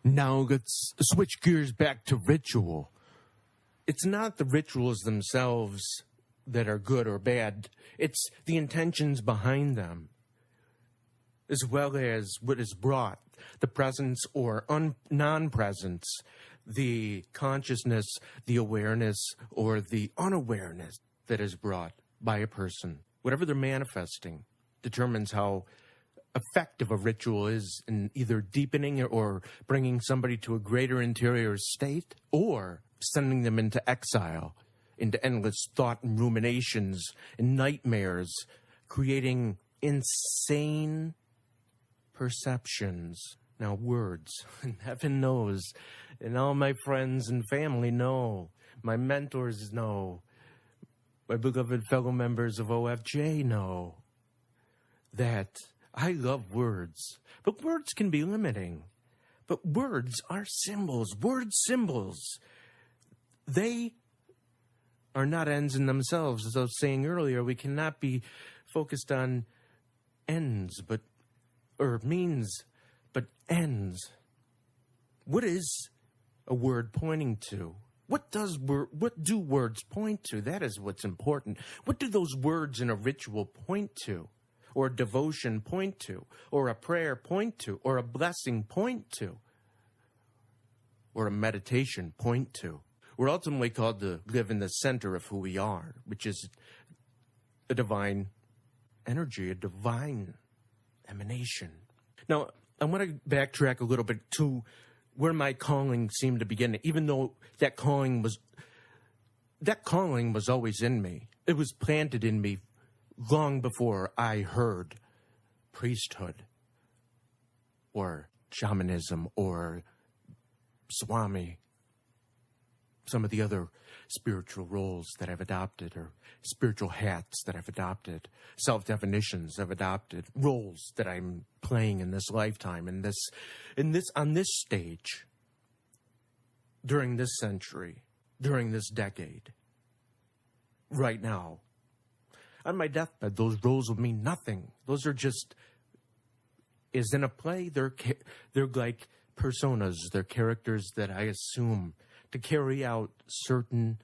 Now let's switch gears back to ritual. It's not the rituals themselves that are good or bad. It's the intentions behind them, as well as what is brought, the presence or non-presence, the consciousness, the awareness, or the unawareness that is brought by a person. Whatever they're manifesting determines how effective a ritual is in either deepening or bringing somebody to a greater interior state, or sending them into exile, into endless thought and ruminations and nightmares, creating insane perceptions. Now, words, and heaven knows, and all my friends and family know, my mentors know, my beloved fellow members of OFJ know that I love words, but words can be limiting. But words are symbols. Word symbols, they are not ends in themselves. As I was saying earlier, we cannot be focused on ends, or means, but ends. What is a word pointing to? What do words point to? That is what's important. What do those words in a ritual point to? Or a devotion point to? Or a prayer point to? Or a blessing point to? Or a meditation point to? We're ultimately called to live in the center of who we are, which is a divine energy, a divine emanation. Now, I want to backtrack a little bit to where my calling seemed to begin, even though that calling was always in me. It was planted in me long before I heard priesthood or shamanism or Swami, some of the other spiritual roles that I've adopted, or spiritual hats that I've adopted, self-definitions I've adopted, roles that I'm playing in this lifetime, on this stage, during this century, during this decade, right now. On my deathbed, those roles will mean nothing. Those are just, as in a play, they're like personas, they're characters that I assume to carry out certain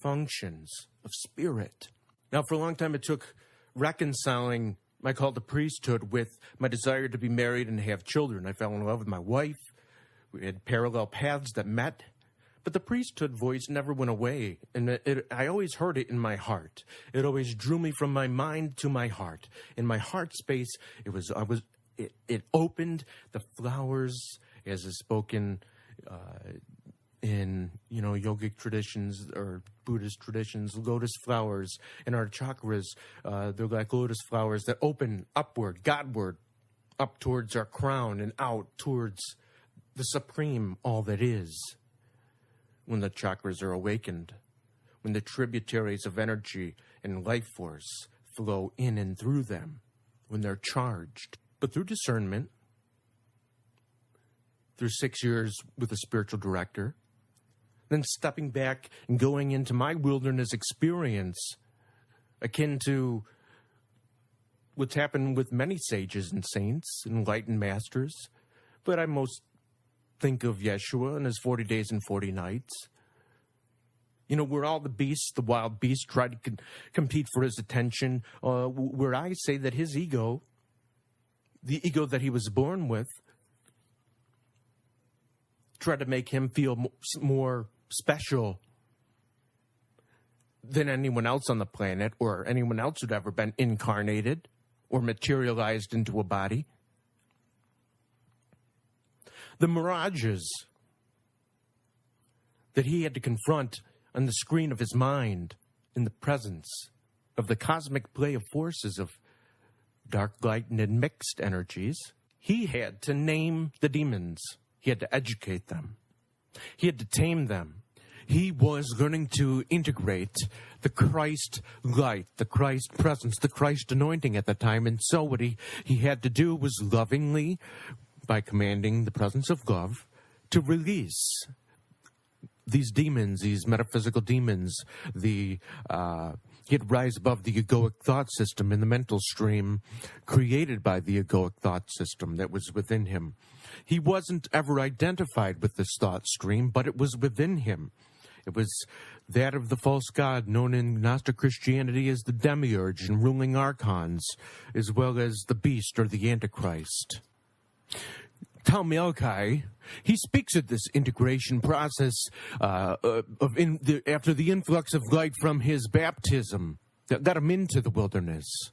functions of spirit. Now, for a long time, it took reconciling my call to priesthood with my desire to be married and have children. I fell in love with my wife. We had parallel paths that met, but the priesthood voice never went away, and I always heard it in my heart. It always drew me from my mind to my heart. In my heart space, it opened the flowers, as is spoken in yogic traditions or Buddhist traditions, lotus flowers in our chakras. They're like lotus flowers that open upward, Godward, up towards our crown and out towards the supreme, all that is. When the chakras are awakened, when the tributaries of energy and life force flow in and through them, when they're charged. But through discernment, through 6 years with a spiritual director, then stepping back and going into my wilderness experience, akin to what's happened with many sages and saints, enlightened masters, but I most think of Yeshua and his 40 days and 40 nights. Where all the beasts, the wild beasts, try to compete for his attention, where I say that his ego, the ego that he was born with, tried to make him feel more special than anyone else on the planet, or anyone else who'd ever been incarnated or materialized into a body. The mirages that he had to confront on the screen of his mind in the presence of the cosmic play of forces of dark, light, and mixed energies, he had to name the demons. He had to educate them. He had to tame them. He was learning to integrate the Christ light, the Christ presence, the Christ anointing at the time. And so what he had to do was lovingly, by commanding the presence of love, to release these demons, these metaphysical demons, the He'd rise above the egoic thought system in the mental stream created by the egoic thought system that was within him. He wasn't ever identified with this thought stream, but it was within him. It was that of the false god known in Gnostic Christianity as the Demiurge and ruling archons, as well as the beast or the Antichrist. Tal Melchi, he speaks of this integration process after the influx of light from his baptism that got him into the wilderness.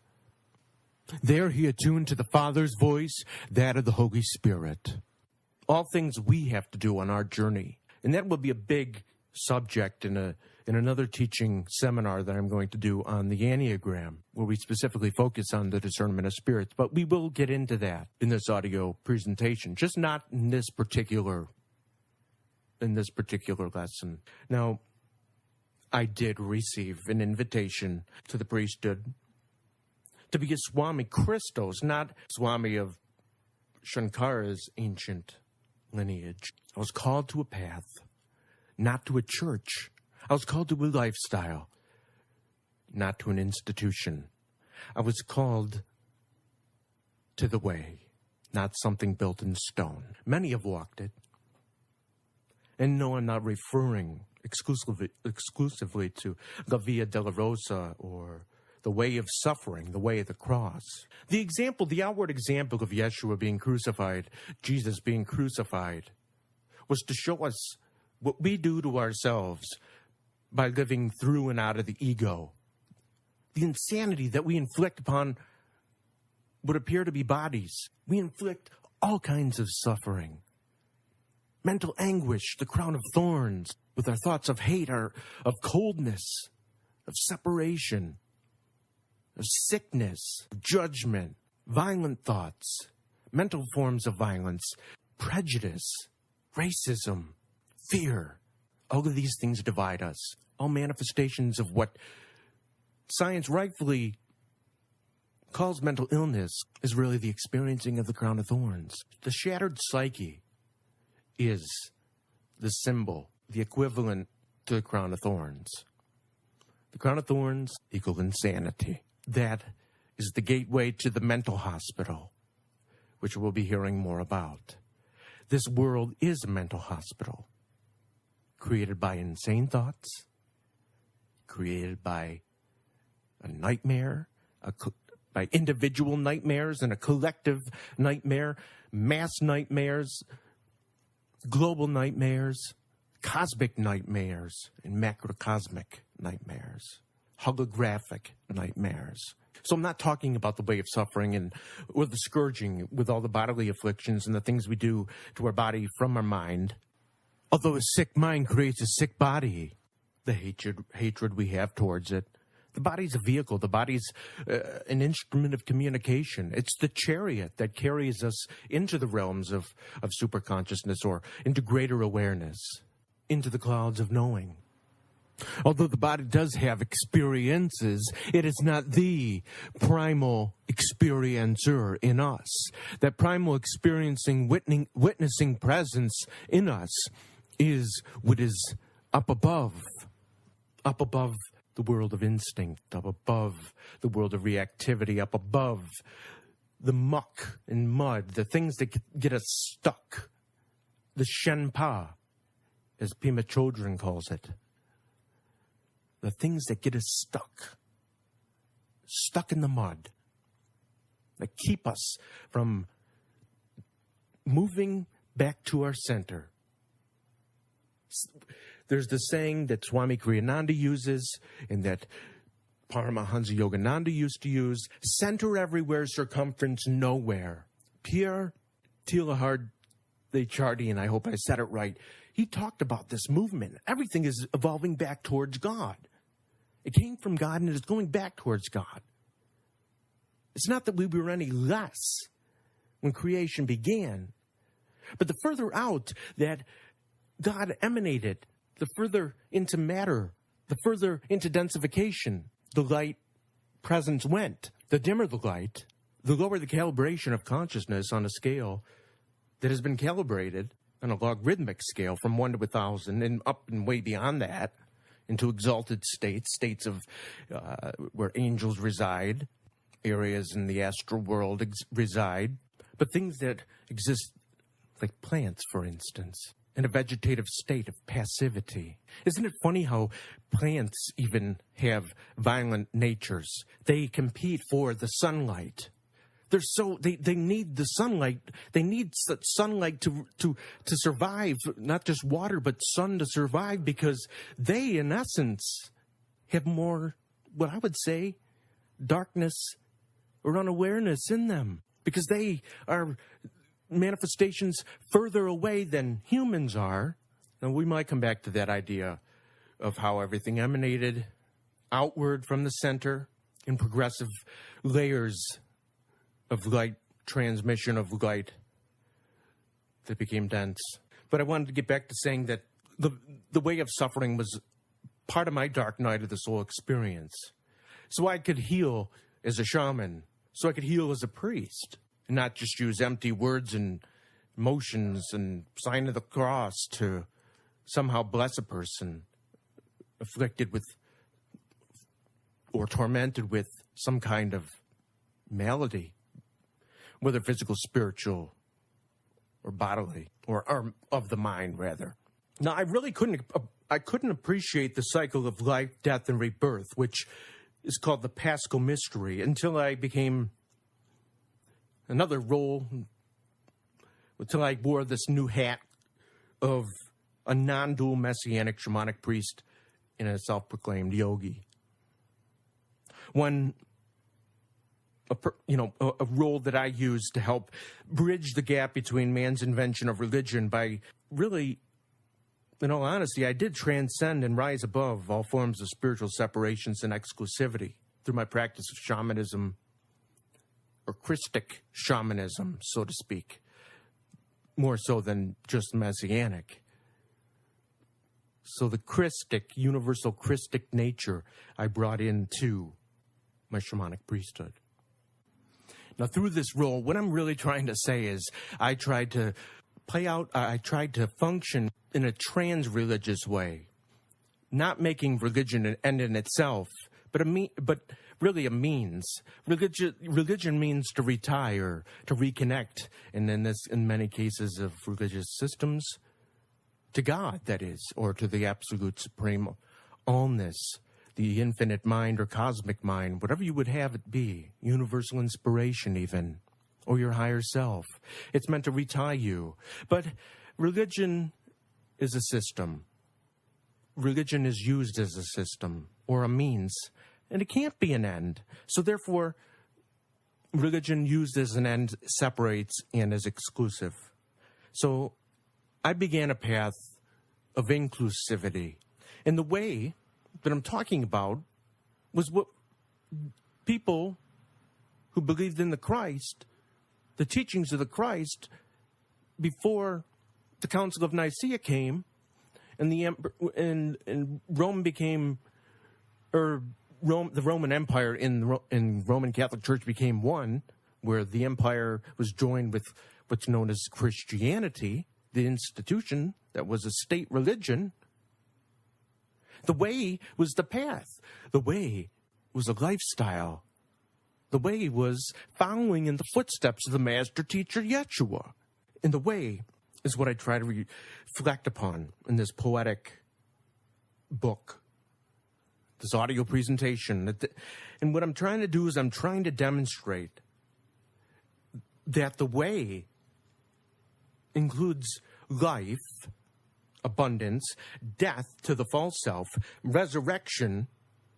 There he attuned to the Father's voice, that of the Holy Spirit. All things we have to do on our journey. And that will be a big subject in another teaching seminar that I'm going to do on the Enneagram, where we specifically focus on the discernment of spirits. But we will get into that in this audio presentation, just not in this particular lesson. Now, I did receive an invitation to the priesthood to be a Swami Christos, not Swami of Shankara's ancient lineage. I was called to a path, not to a church. I was called to a lifestyle, not to an institution. I was called to the way, not something built in stone. Many have walked it. And no, I'm not referring exclusively to La Via Dolorosa or the way of suffering, the way of the cross. The outward example of Yeshua being crucified, Jesus being crucified, was to show us what we do to ourselves by living through and out of the ego. The insanity that we inflict upon what appear to be bodies. We inflict all kinds of suffering. Mental anguish, the crown of thorns, with our thoughts of hate, of coldness, of separation, of sickness, of judgment, violent thoughts, mental forms of violence, prejudice, racism, fear. All of these things divide us. All manifestations of what science rightfully calls mental illness is really the experiencing of the crown of thorns. The shattered psyche is the symbol, the equivalent to the crown of thorns. The crown of thorns equal insanity. That is the gateway to the mental hospital, which we'll be hearing more about. This world is a mental hospital, created by insane thoughts, created by a nightmare, by individual nightmares and a collective nightmare, mass nightmares, global nightmares, cosmic nightmares, and macrocosmic nightmares, holographic nightmares. So I'm not talking about the way of suffering or the scourging with all the bodily afflictions and the things we do to our body from our mind. Although a sick mind creates a sick body, the hatred we have towards it. The body's a vehicle. The body's an instrument of communication. It's the chariot that carries us into the realms of superconsciousness or into greater awareness, into the clouds of knowing. Although the body does have experiences, it is not the primal experiencer in us. That primal experiencing, witnessing presence in us is what is up above the world of instinct, up above the world of reactivity, up above the muck and mud, the things that get us stuck, the Shenpa, as Pema Chodron calls it, the things that get us stuck in the mud, that keep us from moving back to our center. There's the saying that Swami Kriyananda uses and that Paramahansa Yogananda used to use, center everywhere, circumference nowhere. Pierre Teilhard de Chardin, I hope I said it right, he talked about this movement. Everything is evolving back towards God. It came from God and it is going back towards God. It's not that we were any less when creation began, but the further out that God emanated, the further into matter, the further into densification, the light presence went. The dimmer the light, the lower the calibration of consciousness on a scale that has been calibrated on a logarithmic scale from 1 to 1,000 and up and way beyond that, into exalted states, states of where angels reside, areas in the astral world reside, but things that exist like plants, for instance, in a vegetative state of passivity. Isn't it funny how plants even have violent natures? They compete for the sunlight. They need the sunlight. They need sunlight to survive, not just water, but sun to survive, because they, in essence, have more, what I would say, darkness or unawareness in them, because they are manifestations further away than humans are. And we might come back to that idea of how everything emanated outward from the center in progressive layers of light, transmission of light that became dense. But I wanted to get back to saying that the way of suffering was part of my dark night of the soul experience. So I could heal as a shaman, so I could heal as a priest, and not just use empty words and motions and sign of the cross to somehow bless a person afflicted with or tormented with some kind of malady, whether physical, spiritual, or bodily, or of the mind, rather. Now, I really couldn't appreciate the cycle of life, death, and rebirth, which is called the Paschal Mystery, until I became another role, until I wore this new hat of a non-dual messianic shamanic priest and a self-proclaimed yogi. A role that I use to help bridge the gap between man's invention of religion by really, in all honesty, I did transcend and rise above all forms of spiritual separations and exclusivity through my practice of shamanism, or Christic shamanism, so to speak, more so than just messianic. So the Christic, universal Christic nature I brought into my shamanic priesthood. Now, through this role, what I'm really trying to say is I tried to function in a trans-religious way, not making religion an end in itself, but really a means. Religion means to retire, to reconnect, and in many cases of religious systems, to God, that is, or to the absolute supreme allness, the infinite mind or cosmic mind, whatever you would have it be, universal inspiration even, or your higher self. It's meant to retie you. But religion is a system. Religion is used as a system or a means, and it can't be an end. So therefore, religion used as an end separates and is exclusive. So I began a path of inclusivity. And the way that I'm talking about was what people who believed in the Christ, the teachings of the Christ, before the Council of Nicaea came, and Rome became, the Roman Empire in Roman Catholic Church became one, where the empire was joined with what's known as Christianity, the institution that was a state religion. The way was the path. The way was a lifestyle. The way was following in the footsteps of the master teacher Yeshua. And the way is what I try to reflect upon in this poetic book, this audio presentation. And what I'm trying to do is I'm trying to demonstrate that the way includes life, abundance, death to the false self, resurrection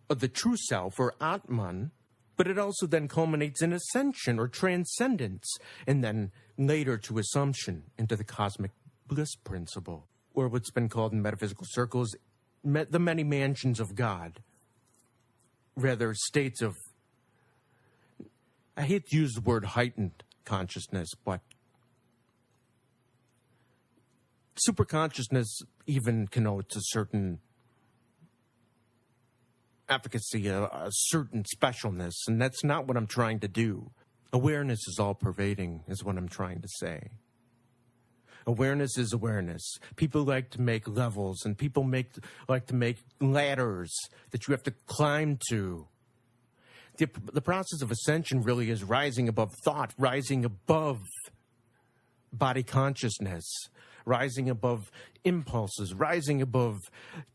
of the true self, or Atman, but it also then culminates in ascension or transcendence, and then later to assumption into the cosmic bliss principle, or what's been called in metaphysical circles, the many mansions of God. Rather, states of, I hate to use the word heightened consciousness, but superconsciousness even connotes a certain efficacy, a certain specialness, and that's not what I'm trying to do. Awareness is all-pervading, is what I'm trying to say. Awareness is awareness. People like to make levels, and people like to make ladders that you have to climb to. The process of ascension really is rising above thought, rising above body consciousness, rising above impulses, rising above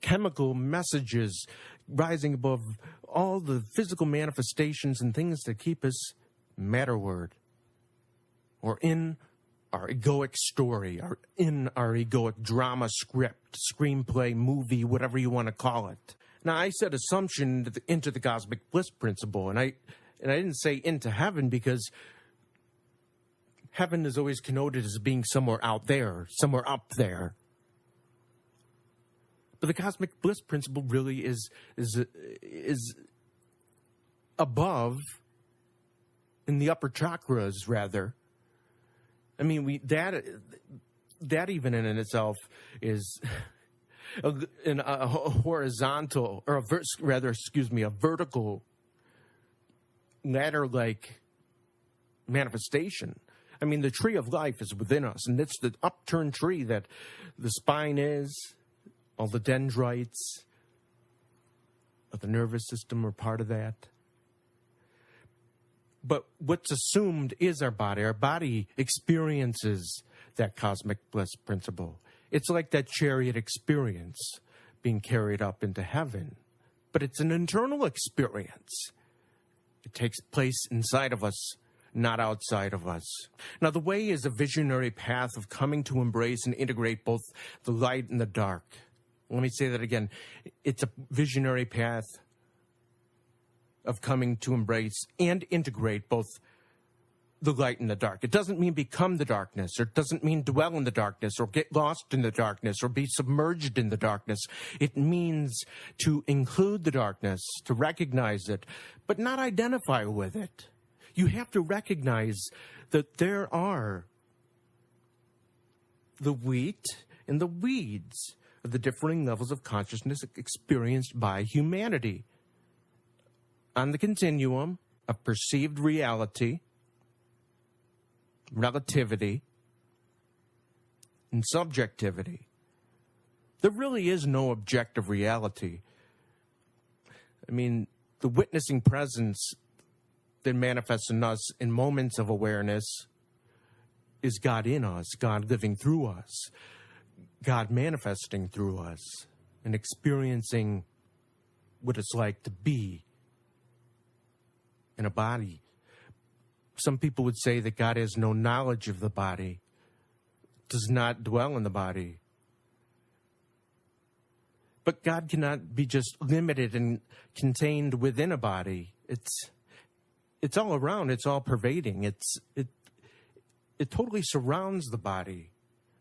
chemical messages, rising above all the physical manifestations and things that keep us matterward, or in our egoic story, or in our egoic drama script, screenplay, movie, whatever you want to call it. Now, I said assumption into the cosmic bliss principle, and I didn't say into heaven, because heaven is always connoted as being somewhere out there, somewhere up there. But the cosmic bliss principle really is above, in the upper chakras, rather. I mean, that even in itself is a horizontal, or a vertical ladder-like manifestation. I mean, the tree of life is within us, and it's the upturned tree that the spine is. All the dendrites of the nervous system are part of that. But what's assumed is our body. Our body experiences that cosmic bliss principle. It's like that chariot experience being carried up into heaven. But it's an internal experience. It takes place inside of us, not outside of us. Now, the way is a visionary path of coming to embrace and integrate both the light and the dark. Let me say that again. It's a visionary path of coming to embrace and integrate both the light and the dark. It doesn't mean become the darkness, or it doesn't mean dwell in the darkness, or get lost in the darkness, or be submerged in the darkness. It means to include the darkness, to recognize it, but not identify with it. You have to recognize that there are the wheat and the weeds of the differing levels of consciousness experienced by humanity on the continuum of perceived reality, relativity, and subjectivity. There really is no objective reality. I mean, the witnessing presence that manifests in us in moments of awareness is God in us, God living through us, God manifesting through us, and experiencing what it's like to be in a body. Some people would say that God has no knowledge of the body, does not dwell in the body. But God cannot be just limited and contained within a body. It's all around, it's all pervading. It totally surrounds the body.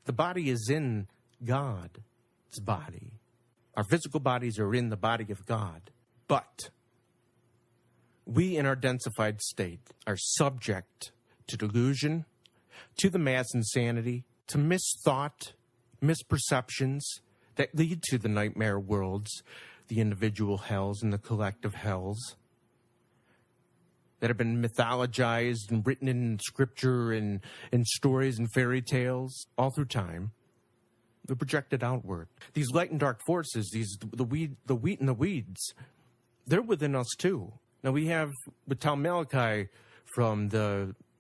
The body is in God's body. Our physical bodies are in the body of God. But we in our densified state are subject to delusion, to the mass insanity, to misthought, misperceptions that lead to the nightmare worlds, the individual hells and the collective hells that have been mythologized and written in scripture and in stories and fairy tales all through time. They're projected outward. These light and dark forces, the wheat and the weeds, they're within us too. Now we have with Tal Malachi from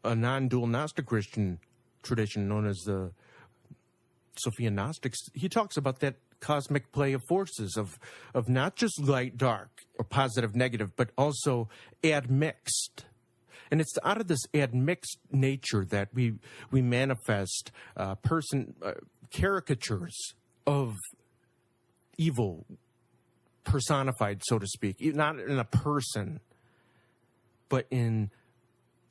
a non-dual Gnostic Christian tradition known as the Sophia Gnostics. He talks about that cosmic play of forces of not just light, dark, or positive, negative, but also admixed. And it's out of this admixed nature that we manifest caricatures of evil personified, so to speak, not in a person, but in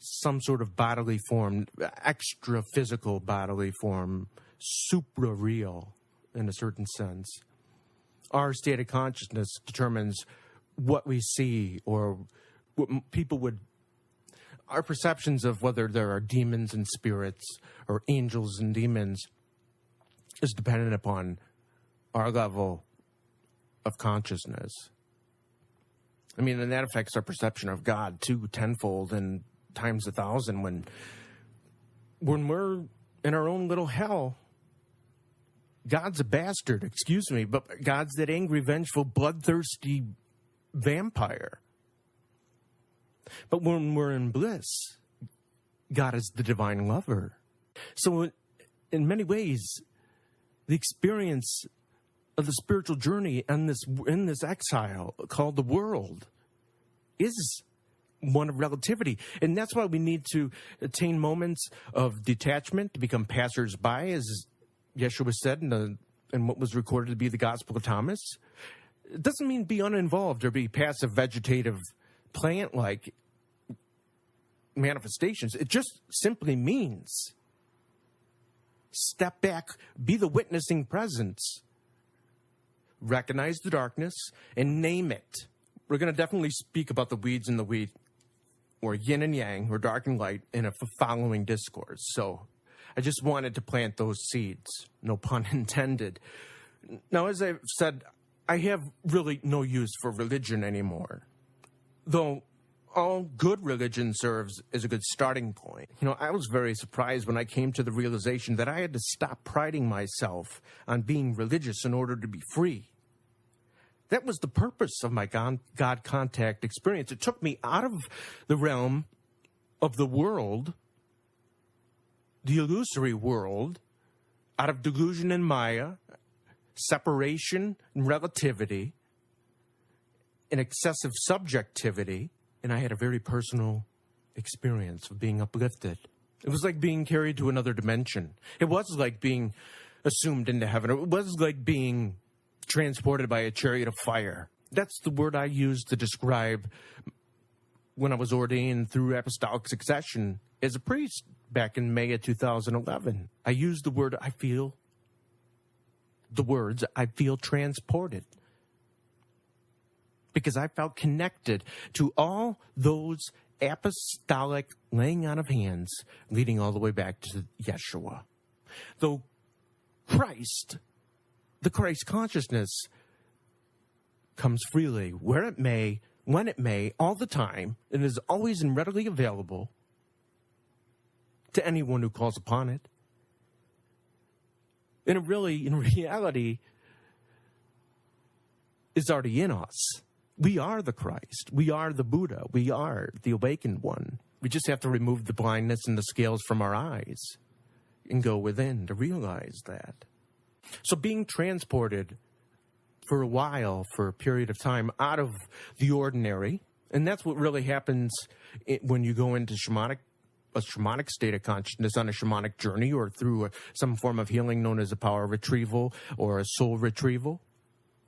some sort of bodily form, extra physical bodily form, supra-real in a certain sense. Our state of consciousness determines what we see, or what people would, our perceptions of whether there are demons and spirits or angels and demons is dependent upon our level of consciousness. I mean, and that affects our perception of God too, tenfold and times 1,000 when we're in our own little hell God's a bastard, excuse me, but God's that angry, vengeful, bloodthirsty vampire. But when we're in bliss, God is the divine lover. So in many ways, the experience of the spiritual journey in this exile called the world is one of relativity. And that's why we need to attain moments of detachment, to become passers-by, as Yeshua said in what was recorded to be the Gospel of Thomas. It doesn't mean be uninvolved or be passive, vegetative, plant-like manifestations. It just simply means step back, be the witnessing presence, recognize the darkness, and name it. We're going to definitely speak about the weeds and the wheat, or yin and yang, or dark and light, in a following discourse. So I just wanted to plant those seeds, no pun intended. Now, as I've said, I have really no use for religion anymore, though all good religion serves as a good starting point. I was very surprised when I came to the realization that I had to stop priding myself on being religious in order to be free. That was the purpose of my God contact experience. It took me out of the realm of the world, the illusory world, out of delusion and Maya, separation and relativity, and excessive subjectivity, and I had a very personal experience of being uplifted. It was like being carried to another dimension. It was like being assumed into heaven. It was like being transported by a chariot of fire. That's the word I used to describe when I was ordained through apostolic succession as a priest back in May of 2011. I used the words I feel transported, because I felt connected to all those apostolic laying on of hands leading all the way back to Yeshua. Though the Christ consciousness comes freely, where it may, when it may, all the time, and is always and readily available to anyone who calls upon it. And it really, in reality, is already in us. We are the Christ. We are the Buddha. We are the awakened one. We just have to remove the blindness and the scales from our eyes and go within to realize that. So being transported for a while, for a period of time, out of the ordinary, and that's what really happens when you go into a shamanic state of consciousness on a shamanic journey, or through some form of healing known as a power retrieval or a soul retrieval,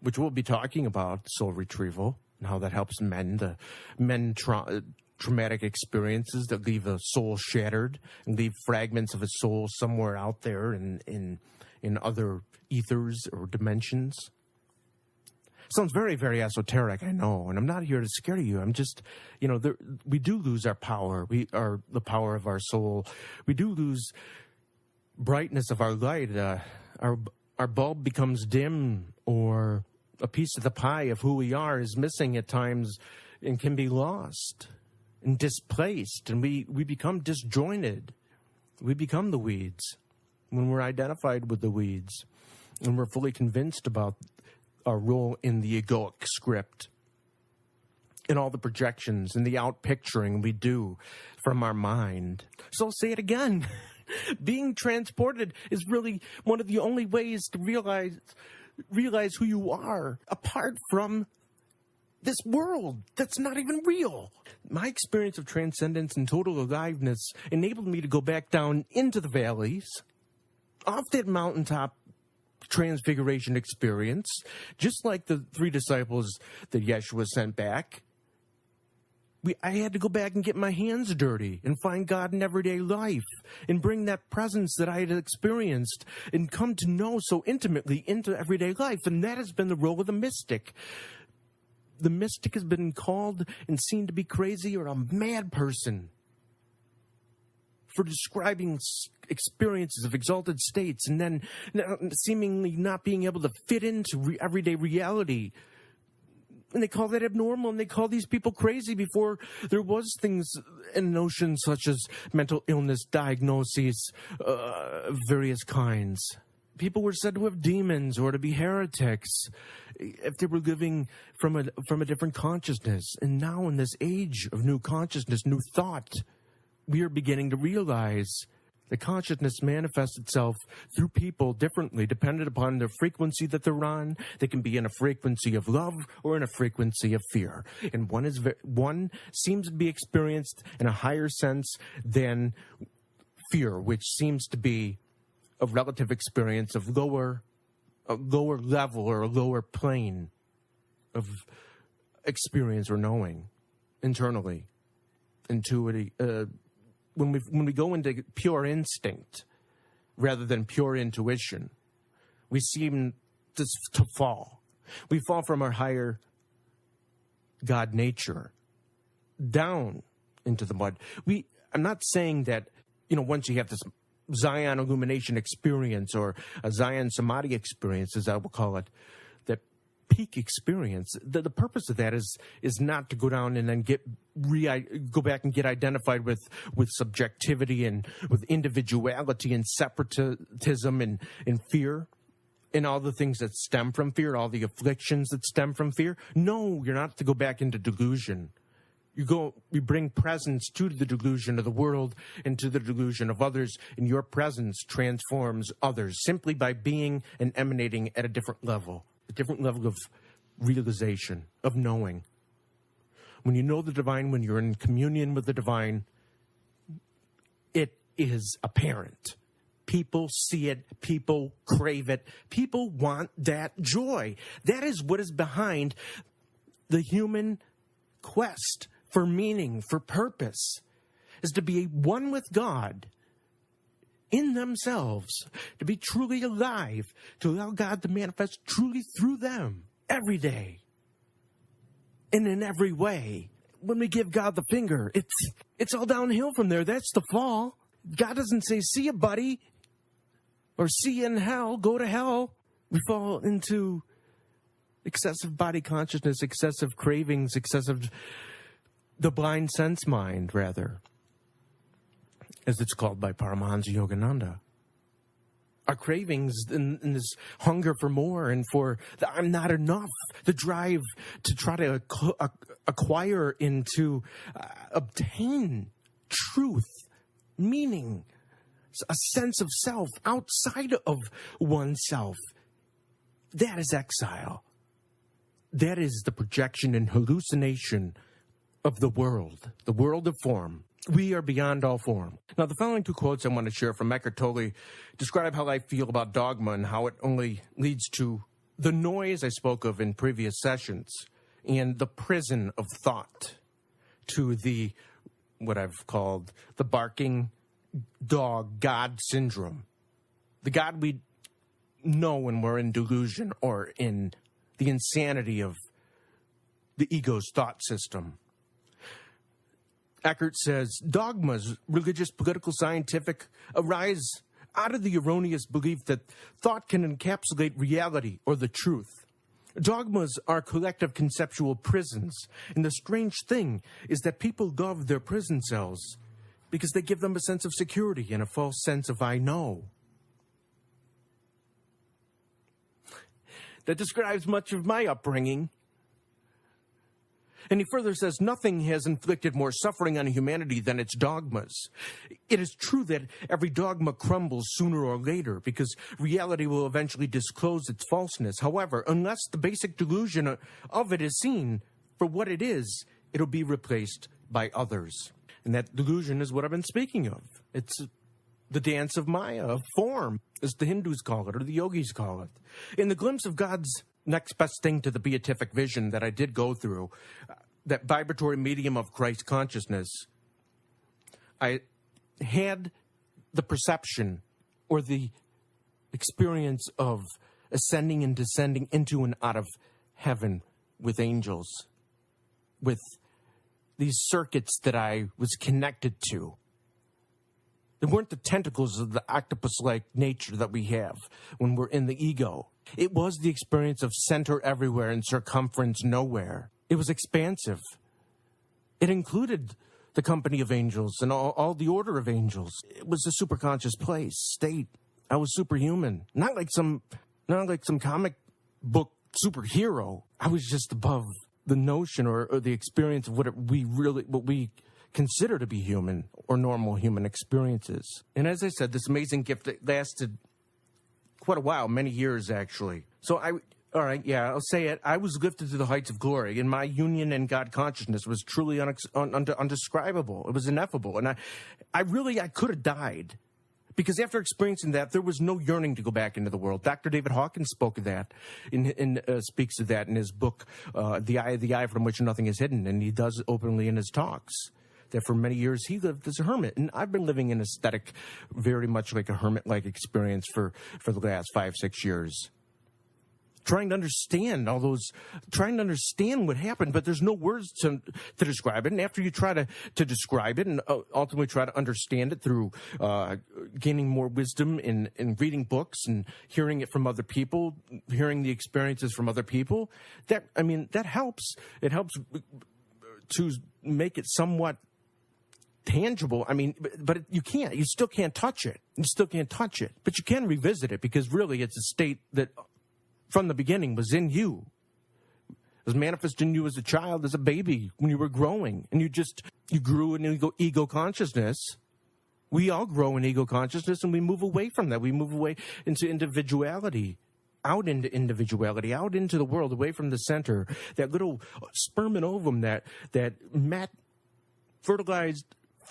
which we'll be talking about soul retrieval and how that helps mend traumatic experiences that leave a soul shattered and leave fragments of a soul somewhere out there in other ethers or dimensions. Sounds very, very esoteric, I know, and I'm not here to scare you. I'm just, we do lose our power. We are the power of our soul. We do lose brightness of our light. Our bulb becomes dim, or a piece of the pie of who we are is missing at times and can be lost and displaced, and we become disjointed. We become the weeds when we're identified with the weeds, and we're fully convinced about our role in the egoic script and all the projections and the outpicturing we do from our mind. So I'll say it again. Being transported is really one of the only ways to realize who you are, apart from this world that's not even real. My experience of transcendence and total aliveness enabled me to go back down into the valleys, off that mountaintop transfiguration experience, just like the 3 disciples that Yeshua sent back. I had to go back and get my hands dirty and find God in everyday life and bring that presence that I had experienced and come to know so intimately into everyday life. And that has been the role of the mystic. The mystic has been called and seen to be crazy or a mad person for describing experiences of exalted states and then seemingly not being able to fit into everyday reality. And they call that abnormal, and they call these people crazy before there was things and notions such as mental illness diagnoses of various kinds. people were said to have demons or to be heretics if they were living from a different consciousness. And now in this age of new consciousness, new thought, we are beginning to realize that consciousness manifests itself through people differently, dependent upon the frequency that they're on. They can be in a frequency of love or in a frequency of fear. And one seems to be experienced in a higher sense than fear, which seems to be a relative experience of a lower level or a lower plane of experience or knowing internally, intuitive. When we go into pure instinct rather than pure intuition, we seem to fall. We fall from our higher God nature down into the mud. I'm not saying that, once you have this Zion illumination experience or a Zion Samadhi experience, as I will call it, that peak experience, the purpose of that is not to go down and then go back and get identified with subjectivity and with individuality and separatism and fear and all the things that stem from fear, all the afflictions that stem from fear. No, you're not to go back into delusion. You bring presence to the delusion of the world and to the delusion of others, and your presence transforms others simply by being and emanating at a different level of realization, of knowing. When you know the divine, when you're in communion with the divine, it is apparent. People see it. People crave it. People want that joy. That is what is behind the human quest for meaning, for purpose, is to be one with God in themselves, to be truly alive, to allow God to manifest truly through them every day and in every way. When we give God the finger, it's all downhill from there. That's the fall. God doesn't say, see ya, buddy, or see you in hell, go to hell. We fall into excessive body consciousness, excessive cravings, the blind sense mind, rather, as it's called by Paramahansa Yogananda. Our cravings and this hunger for more and for the I'm not enough, the drive to try to acquire and to obtain truth, meaning, a sense of self outside of oneself. That is exile. That is the projection and hallucination of the world of form. We are beyond all form. Now, the following two quotes I want to share from Eckhart Tolle describe how I feel about dogma and how it only leads to the noise I spoke of in previous sessions and the prison of thought, to what I've called the barking dog God syndrome. The God we know when we're in delusion or in the insanity of the ego's thought system. Eckhart says, dogmas, religious, political, scientific, arise out of the erroneous belief that thought can encapsulate reality or the truth. Dogmas are collective conceptual prisons, and the strange thing is that people love their prison cells because they give them a sense of security and a false sense of I know. That describes much of my upbringing. And he further says, nothing has inflicted more suffering on humanity than its dogmas. It is true that every dogma crumbles sooner or later because reality will eventually disclose its falseness. However, unless the basic delusion of it is seen for what it is, it'll be replaced by others. And that delusion is what I've been speaking of. It's the dance of Maya, of form, as the Hindus call it, or the yogis call it. In the glimpse of God's next best thing to the beatific vision that I did go through, that vibratory medium of Christ consciousness, I had the perception or the experience of ascending and descending into and out of heaven with angels, with these circuits that I was connected to. They weren't the tentacles of the octopus-like nature that we have when we're in the ego. It was the experience of center everywhere and circumference nowhere. It was expansive. It included the company of angels and all the order of angels. It was a superconscious place, state. I was superhuman. Not like some comic book superhero. I was just above the notion or the experience of what we consider to be human or normal human experiences. And as I said, this amazing gift that lasted quite a while, many years actually. So I'll say it. I was lifted to the heights of glory, and my union in God consciousness was truly undescribable. It was ineffable, and I could have died. Because after experiencing that, there was no yearning to go back into the world. Dr. David Hawkins spoke of that, speaks of that in his book, The Eye from Which Nothing is Hidden, and he does openly in his talks. That for many years he lived as a hermit, and I've been living in aesthetic, very much like a hermit-like experience for the last 5-6 years. Trying to understand what happened, but there's no words to describe it. And after you try to describe it and ultimately try to understand it through gaining more wisdom in reading books and hearing it from other people, hearing the experiences from other people, that helps. It helps to make it somewhat tangible. But you still can't touch it. You still can't touch it, but you can revisit it, because really it's a state that from the beginning was in you. It was manifest in you as a child, as a baby, when you were growing. And you grew in ego consciousness. We all grow in ego consciousness, and we move away from that. We move away into individuality, out into the world, away from the center. That little sperm and ovum that fertilized,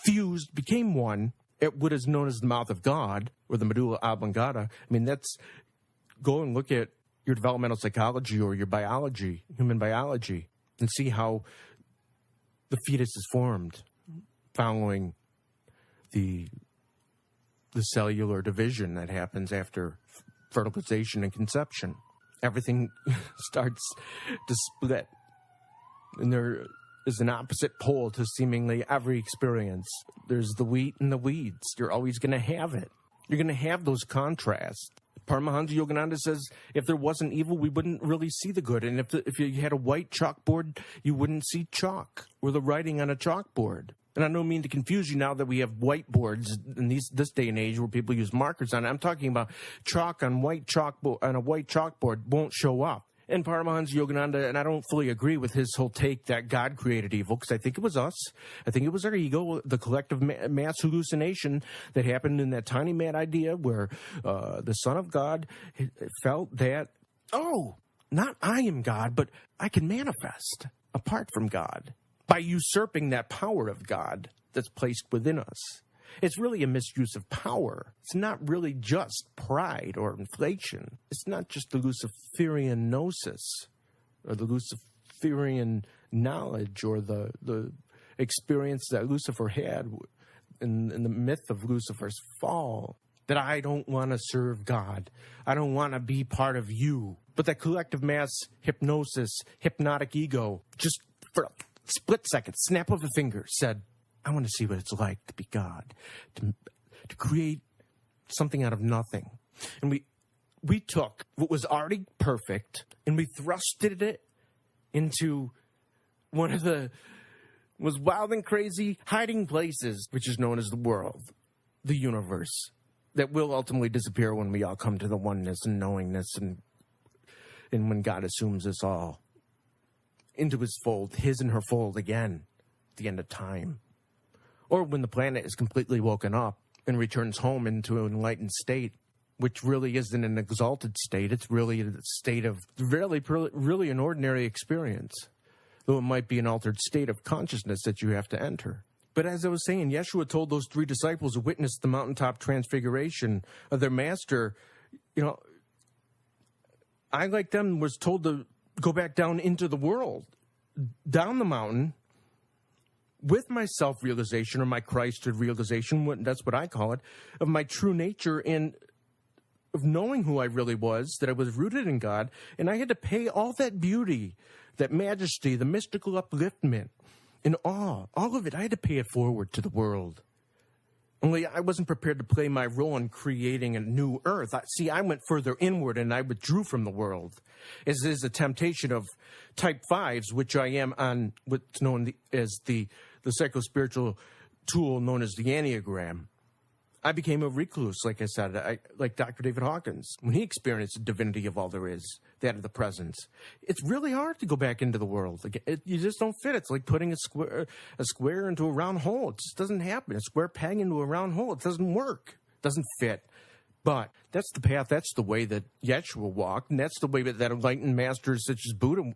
fused, became one at what is known as the mouth of God, or the medulla oblongata. That's, go and look at your developmental psychology or your biology, human biology, and see how the fetus is formed following the cellular division that happens after fertilization and conception. Everything starts to split, and there is an opposite pole to seemingly every experience. There's the wheat and the weeds. You're always going to have it. You're going to have those contrasts. Paramahansa Yogananda says if there wasn't evil, we wouldn't really see the good. And if you had a white chalkboard, you wouldn't see chalk or the writing on a chalkboard. And I don't mean to confuse you now that we have whiteboards in this day and age where people use markers on it. I'm talking about chalk on a white chalkboard won't show up. And Paramahansa Yogananda, and I don't fully agree with his whole take that God created evil, because I think it was us. I think it was our ego, the collective mass hallucination that happened in that tiny mad idea where the Son of God felt that, not I am God, but I can manifest apart from God by usurping that power of God that's placed within us. It's really a misuse of power. It's not really just pride or inflation. It's not just the Luciferian gnosis or the Luciferian knowledge or the experience that Lucifer had in the myth of Lucifer's fall, that I don't want to serve God. I don't want to be part of you. But that collective mass hypnosis, hypnotic ego, just for a split second, snap of a finger, said, I want to see what it's like to be God, to create something out of nothing. And we took what was already perfect and we thrusted it into one of the most wild and crazy hiding places, which is known as the world, the universe, that will ultimately disappear when we all come to the oneness and knowingness, and when God assumes us all into his fold, his and her fold again at the end of time. Or when the planet is completely woken up and returns home into an enlightened state, which really isn't an exalted state. It's really a state of really an ordinary experience, though it might be an altered state of consciousness that you have to enter. But as I was saying, Yeshua told those 3 disciples who witnessed the mountaintop transfiguration of their master, I, like them, was told to go back down into the world, down the mountain, with my self-realization or my Christhood realization, that's what I call it, of my true nature and of knowing who I really was, that I was rooted in God, and I had to pay all that beauty, that majesty, the mystical upliftment, and awe, all of it, I had to pay it forward to the world. Only I wasn't prepared to play my role in creating a new earth. I went further inward and I withdrew from the world. As is a temptation of type 5s, which I am on what's known as the psycho-spiritual tool known as the Enneagram. I became a recluse, like I said, like Dr. David Hawkins. When he experienced the divinity of all there is, that of the presence, it's really hard to go back into the world. You just don't fit. It's like putting a square into a round hole. It just doesn't happen. A square peg into a round hole. It doesn't work. It doesn't fit. But that's the path. That's the way that Yeshua walked, and that's the way that enlightened masters such as Buddha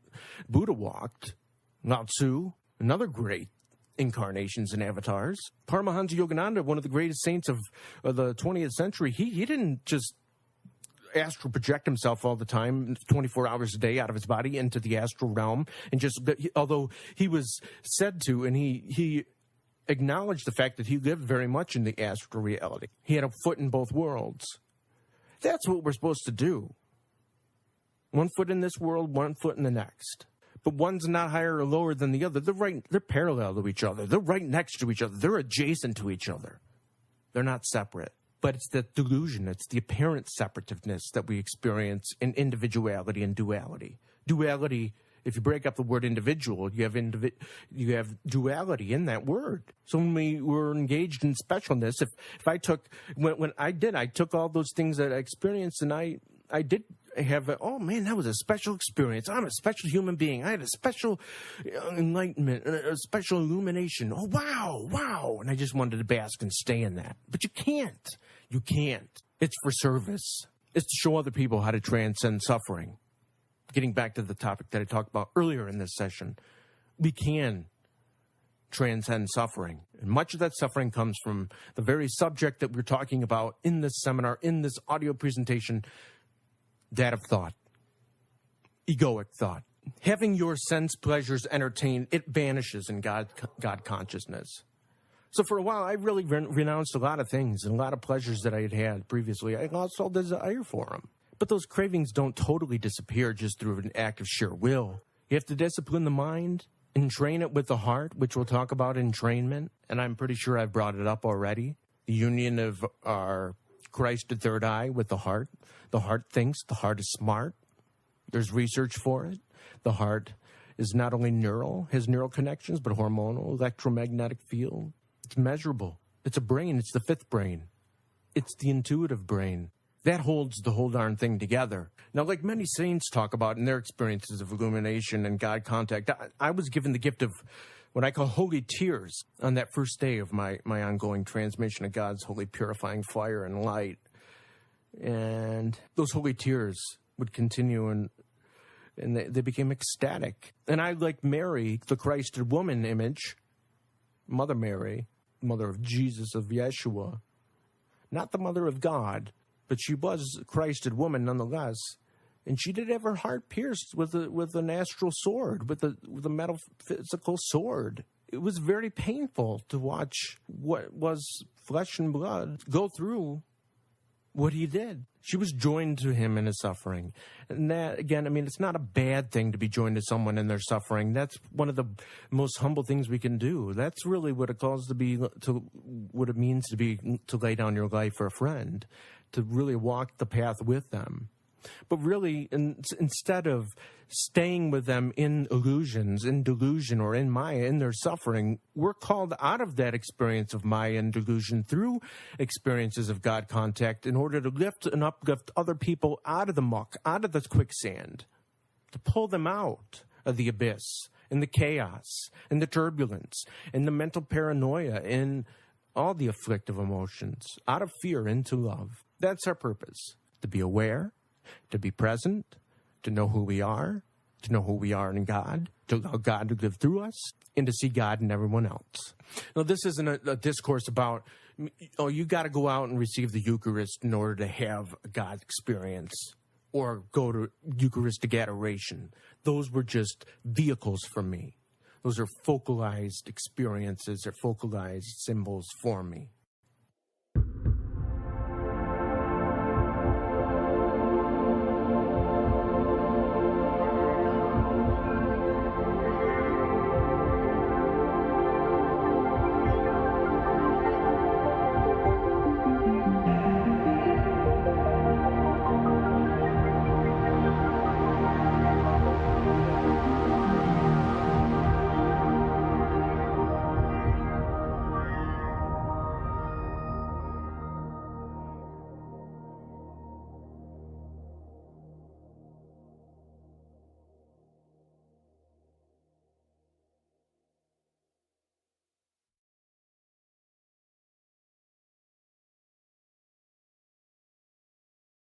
walked. Lao Tzu, another great incarnations and avatars. Paramahansa Yogananda, one of the greatest saints of the 20th century, he didn't just astral project himself all the time, 24 hours a day out of his body into the astral realm, and although he was said to, and he acknowledged the fact that he lived very much in the astral reality. He had a foot in both worlds. That's what we're supposed to do. One foot in this world, one foot in the next. But one's not higher or lower than the other. They're parallel to each other. They're right next to each other. They're adjacent to each other. They're not separate. But it's the delusion. It's the apparent separativeness that we experience in individuality and duality. Duality, if you break up the word individual, you have duality in that word. So when we were engaged in specialness, if I took, I took all those things that I experienced, and I did have, oh man, that was a special experience. I'm a special human being. I had a special enlightenment, a special illumination. Oh, wow. And I just wanted to bask and stay in that. But you can't. You can't. It's for service. It's to show other people how to transcend suffering. Getting back to the topic that I talked about earlier in this session, we can transcend suffering. And much of that suffering comes from the very subject that we're talking about in this seminar, in this audio presentation, that of thought, egoic thought. Having your sense pleasures entertained, it vanishes in God consciousness. So for a while, I really renounced a lot of things and a lot of pleasures that I had previously. I lost all desire for them. But those cravings don't totally disappear just through an act of sheer will. You have to discipline the mind and train it with the heart, which we'll talk about in entrainment. And I'm pretty sure I've brought it up already. The union of our Christed third eye with the heart. The heart thinks. The heart is smart. There's research for it. The heart is not only has neural connections, but hormonal, electromagnetic field. It's measurable. It's a brain. It's the fifth brain. It's the intuitive brain. That holds the whole darn thing together. Now, like many saints talk about in their experiences of illumination and God contact, I was given the gift of what I call holy tears on that first day of my ongoing transmission of God's holy purifying fire and light. And those holy tears would continue, and they became ecstatic. And I, like Mary, the Christed woman image, Mother Mary, mother of Jesus, of Yeshua, not the mother of God, but she was a Christed woman nonetheless. And she did have her heart pierced with an astral sword, with a metaphysical sword. It was very painful to watch what was flesh and blood go through what he did. She was joined to him in his suffering. And that, again, I mean, it's not a bad thing to be joined to someone in their suffering. That's one of the most humble things we can do. That's really what it calls what it means to lay down your life for a friend, to really walk the path with them. But really, instead of staying with them in illusions, in delusion, or in Maya, in their suffering, we're called out of that experience of Maya and delusion through experiences of God contact in order to lift and uplift other people out of the muck, out of the quicksand, to pull them out of the abyss, and the chaos, and the turbulence, and the mental paranoia, and all the afflictive emotions, out of fear into love. That's our purpose, to be aware, to be present, to know who we are in God, to allow God to live through us, and to see God in everyone else. Now, this isn't a discourse about, you got to go out and receive the Eucharist in order to have a God experience, or go to Eucharistic adoration. Those were just vehicles for me. Those are focalized experiences or focalized symbols for me.